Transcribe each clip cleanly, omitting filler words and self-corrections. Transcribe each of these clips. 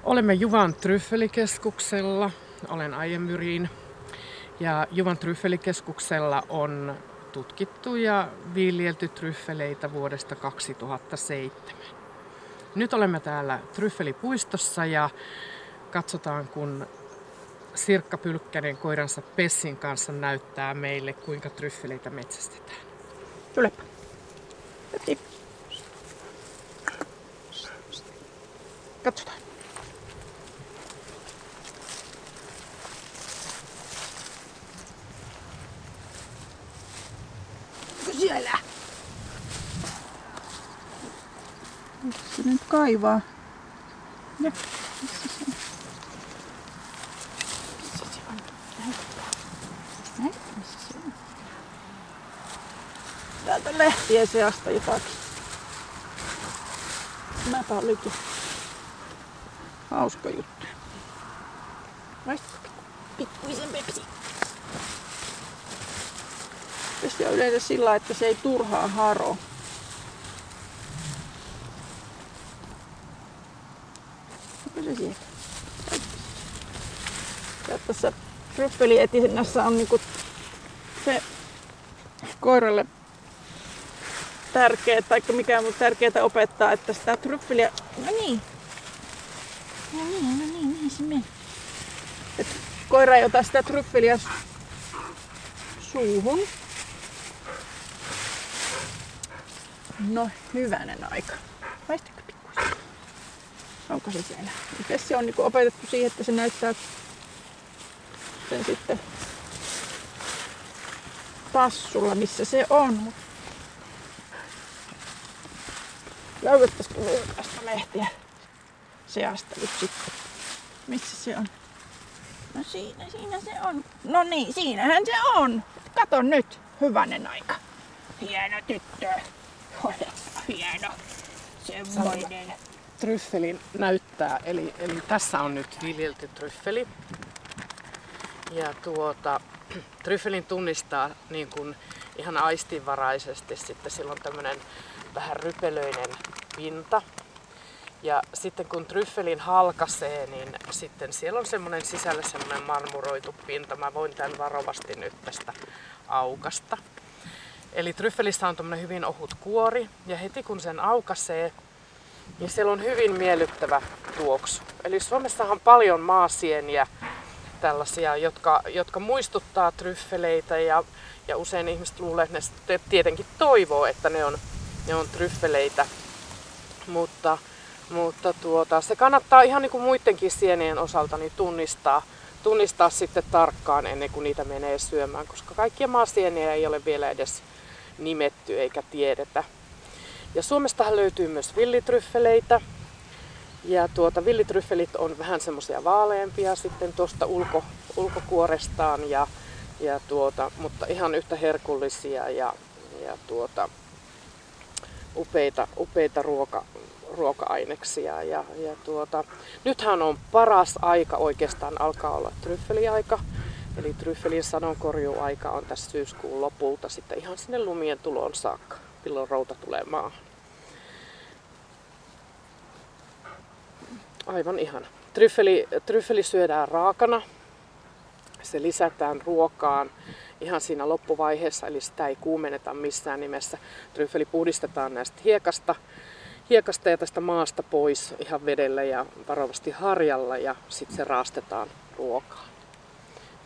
Olemme Juvan tryffelikeskuksella. Olen Aije Myrin. Ja Juvan tryffelikeskuksella on tutkittu ja viljelty tryffeleitä vuodesta 2007. Nyt olemme täällä tryffelipuistossa ja katsotaan, kun Sirkka Pylkkänen koiransa Pessin kanssa näyttää meille, kuinka tryffeleitä metsästetään. Tuleppa. Katsotaan. Onko siellä? Onko se nyt kaivaa? Ja, missä se on? Missä se on? Näin? Missä se on? Täältä lehtien seasta jotakin. Mäpä olikin hauska juttu. Maistatko pikkuisen Pepsi? Pepsi on yleensä sillä, että se ei turhaa haro. Onko se siellä? Ja tässä tryffelietinnässä on niinku se koiralle tärkeää, tai mikä on tärkeää opettaa, että sitä tryffeliä... No niin se meni. Et koira ei ota sitä tryffeliä suuhun. No, hyvänen aika. Maistako pikkuisen? Onko se siellä? Pessi on niinku opetettu siihen, että se näyttää sen sitten tassulla, missä se on. Löydettäisikö tästä lehtiä seasta nyt sitten? Missä se on? No siinä se on. No niin, siinähän se on. Kato nyt, hyvänen aika. Hieno tyttö. Hieno. Semmoinen. Tryffelin näyttää, eli tässä on nyt viljelty tryffeli. Ja tryffelin tunnistaa niin kuin ihan aistinvaraisesti sitten silloin tämmönen vähän rypelöinen pinta. Ja sitten kun tryffelin halkaisee, niin sitten siellä on semmoinen sisällä semmoinen marmuroitu pinta. Mä voin tämän varovasti nyt tästä aukasta. Eli tryffelissä on tommonen hyvin ohut kuori ja heti kun sen aukaisee, niin siellä on hyvin miellyttävä tuoksu. Eli Suomessahan on paljon maasieniä tällaisia, jotka muistuttaa tryffeleitä ja usein ihmiset luulee, että ne tietenkin toivoo, että ne on tryffeleitä. Mutta se kannattaa ihan niin kuin muidenkin sienien osalta niin tunnistaa sitten tarkkaan ennen kuin niitä menee syömään, koska kaikkia maasieniä ei ole vielä edes nimetty eikä tiedetä. Ja Suomestahan löytyy myös villitryffeleitä. Ja villitryffelit on vähän semmoisia vaaleampia sitten tuosta ulkokuorestaan mutta ihan yhtä herkullisia ja upeita ruoka-aineksia. Nythän on paras aika oikeastaan alkaa olla tryffeliaika. Eli tryffelin sadonkorjuaika on tässä syyskuun lopulta sitten ihan sinne lumien tuloon saakka, milloin routa tulee maahan. Aivan ihana. Tryffeli syödään raakana. Se lisätään ruokaan ihan siinä loppuvaiheessa, eli sitä ei kuumenneta missään nimessä. Tryffeli puhdistetaan näistä hiekasta ja tästä maasta pois ihan vedellä ja varovasti harjalla ja sitten se raastetaan ruokaan.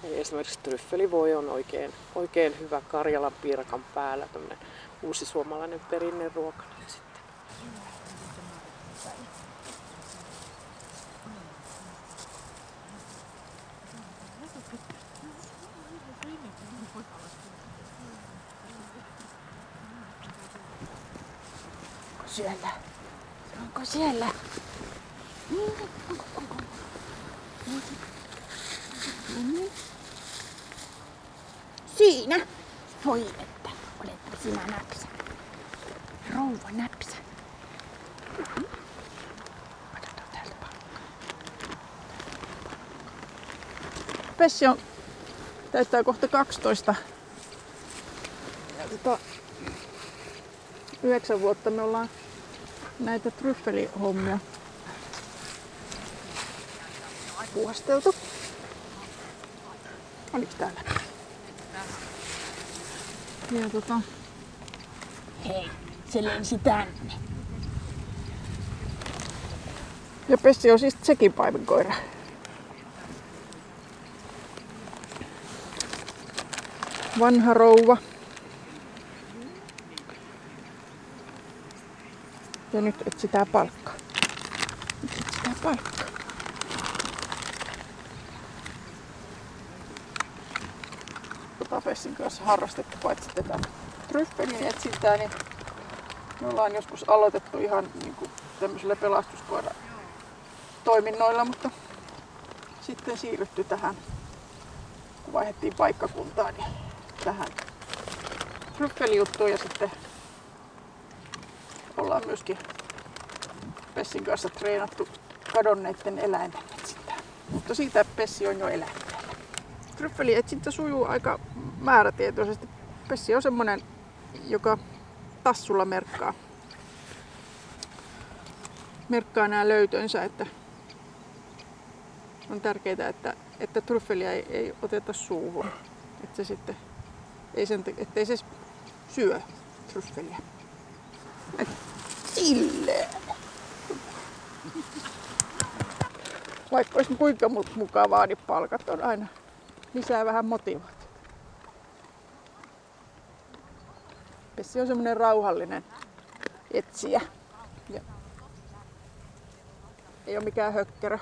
Eli esimerkiksi tryffelivoi on oikein hyvä Karjalan piirakan päällä, tämmöinen uusi suomalainen perinneruoka nyt sitten. Onko siellä? Siinä. Voi että, oletpa sinä näpsä. Rouva näpsä. Otetaan täältä palkkaa. Pessi on täyttää kohta 12. Ja 9 vuotta me ollaan näitä tryffelihommia puuhasteltu. Oliks täällä? Ja hei, se lensi tänne. Ja Pessi on siis tsekin paimenkoira. Vanha rouva. Ja nyt etsitään palkkaa. Pessin kanssa harrastettu paitsi tätä tryffelin etsintää, niin me ollaan joskus aloitettu ihan niinku tämmöisillä pelastuskoira toiminnoilla, mutta sitten siirrytty tähän, kun vaihdettiin paikkakuntaa, niin tähän tryffelijuttuun ja sitten ollaan myöskin Pessin kanssa treenattu kadonneiden eläinten etsintää. Mutta siitä Pessi on jo elänyt. Tryffelietsintä sujuu aika määrätietoisesti. Pessi on semmonen, joka tassulla merkkaa nämä löytönsä, että on tärkeää, että tryffeliä ei oteta suuhun, että se sitten ettei se syö tryffeliä. Silleen. Vaikka olisi kuinka mukavaa, niin palkat on aina lisää vähän motivaatiota. Pessi on semmoinen rauhallinen etsijä. Ja ei ole mikään hökkerö.